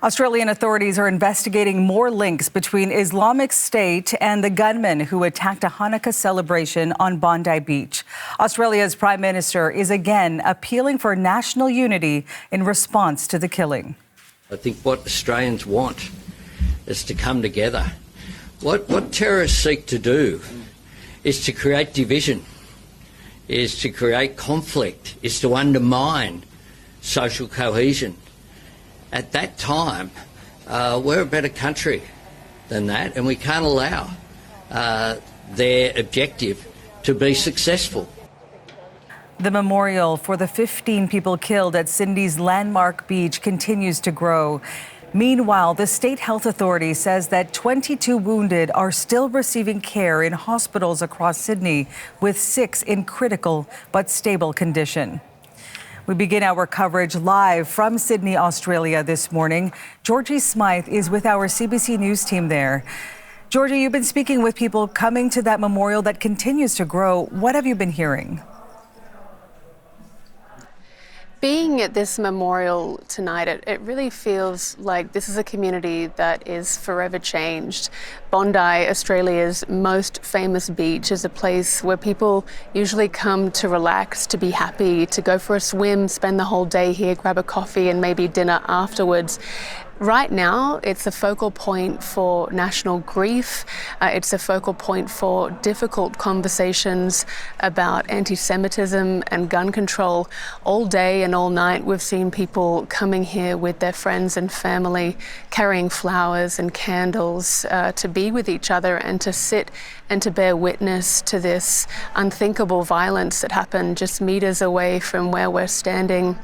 Australian authorities are investigating more links between Islamic State and the gunman who attacked a Hanukkah celebration on Bondi Beach. Australia's Prime Minister is again appealing for national unity in response to the killing. I think what Australians want is to come together. What terrorists seek to do is to create division, is to create conflict, is to undermine social cohesion. At that time, we're a better country than that, and we can't allow their objective to be successful. The memorial for the 15 people killed at Sydney's landmark beach continues to grow. Meanwhile, the state health authority says that 22 wounded are still receiving care in hospitals across Sydney, with 6 in critical but stable condition. We begin our coverage live from Sydney, Australia this morning. Georgie Smythe is with our CBC News team there. Georgie, you've been speaking with people coming to that memorial that continues to grow. What have you been hearing? Being at this memorial tonight, it really feels like this is a community that is forever changed. Bondi, Australia's most famous beach, is a place where people usually come to relax, to be happy, to go for a swim, spend the whole day here, grab a coffee and maybe dinner afterwards. Right now, it's a focal point for national grief. It's a focal point for difficult conversations about anti-Semitism and gun control. All day and all night, we've seen people coming here with their friends and family, carrying flowers and candles to be with each other and to sit and to bear witness to this unthinkable violence that happened just meters away from where we're standing.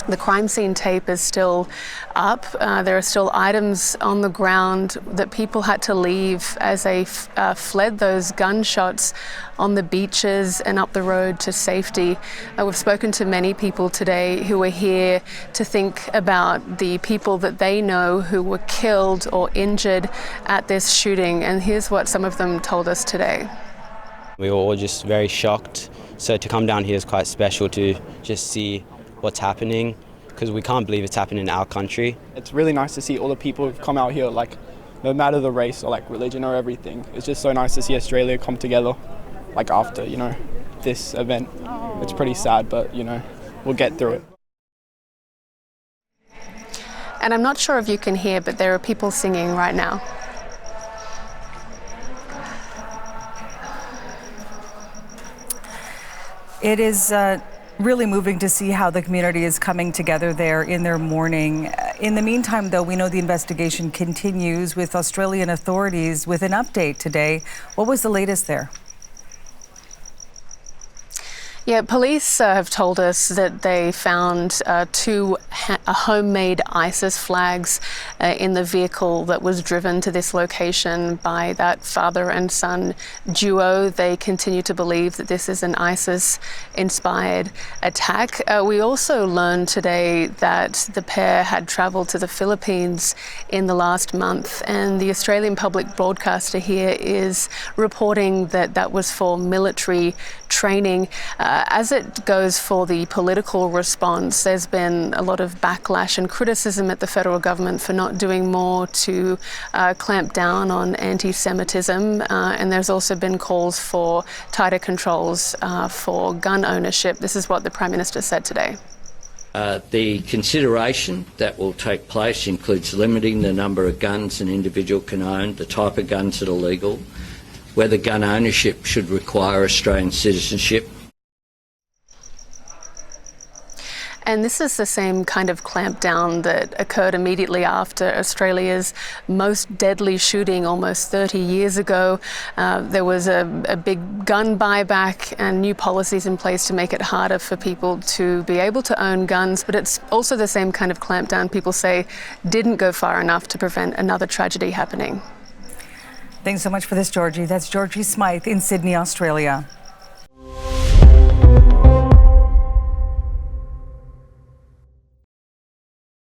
The crime scene tape is still up. There are still items on the ground that people had to leave as they fled those gunshots on the beaches and up the road to safety. We've spoken to many people today who are here to think about the people that they know who were killed or injured at this shooting. And here's what some of them told us today. We were all just very shocked. So to come down here is quite special to just see what's happening, because we can't believe it's happening in our country. It's really nice to see all the people who've come out here, like no matter the race or like religion or everything. It's just so nice to see Australia come together like after, this event. It's pretty sad, but we'll get through it. And I'm not sure if you can hear, but there are people singing right now. It is really moving to see how the community is coming together there in their mourning. In the meantime, though, we know the investigation continues with Australian authorities with an update today. What was the latest there? Yeah, police have told us that they found 2 homemade ISIS flags in the vehicle that was driven to this location by that father and son duo. They continue to believe that this is an ISIS-inspired attack. We also learned today that the pair had travelled to the Philippines in the last month, and the Australian public broadcaster here is reporting that that was for military training. As it goes for the political response, there's been a lot of backlash and criticism at the federal government for not doing more to clamp down on anti-Semitism, and there's also been calls for tighter controls for gun ownership. This is what the Prime Minister said today. The consideration that will take place includes limiting the number of guns an individual can own, the type of guns that are legal, whether gun ownership should require Australian citizenship. And this is the same kind of clampdown that occurred immediately after Australia's most deadly shooting almost 30 years ago. There was a big gun buyback and new policies in place to make it harder for people to be able to own guns. But it's also the same kind of clampdown people say didn't go far enough to prevent another tragedy happening. Thanks so much for this, Georgie. That's Georgie Smythe in Sydney, Australia.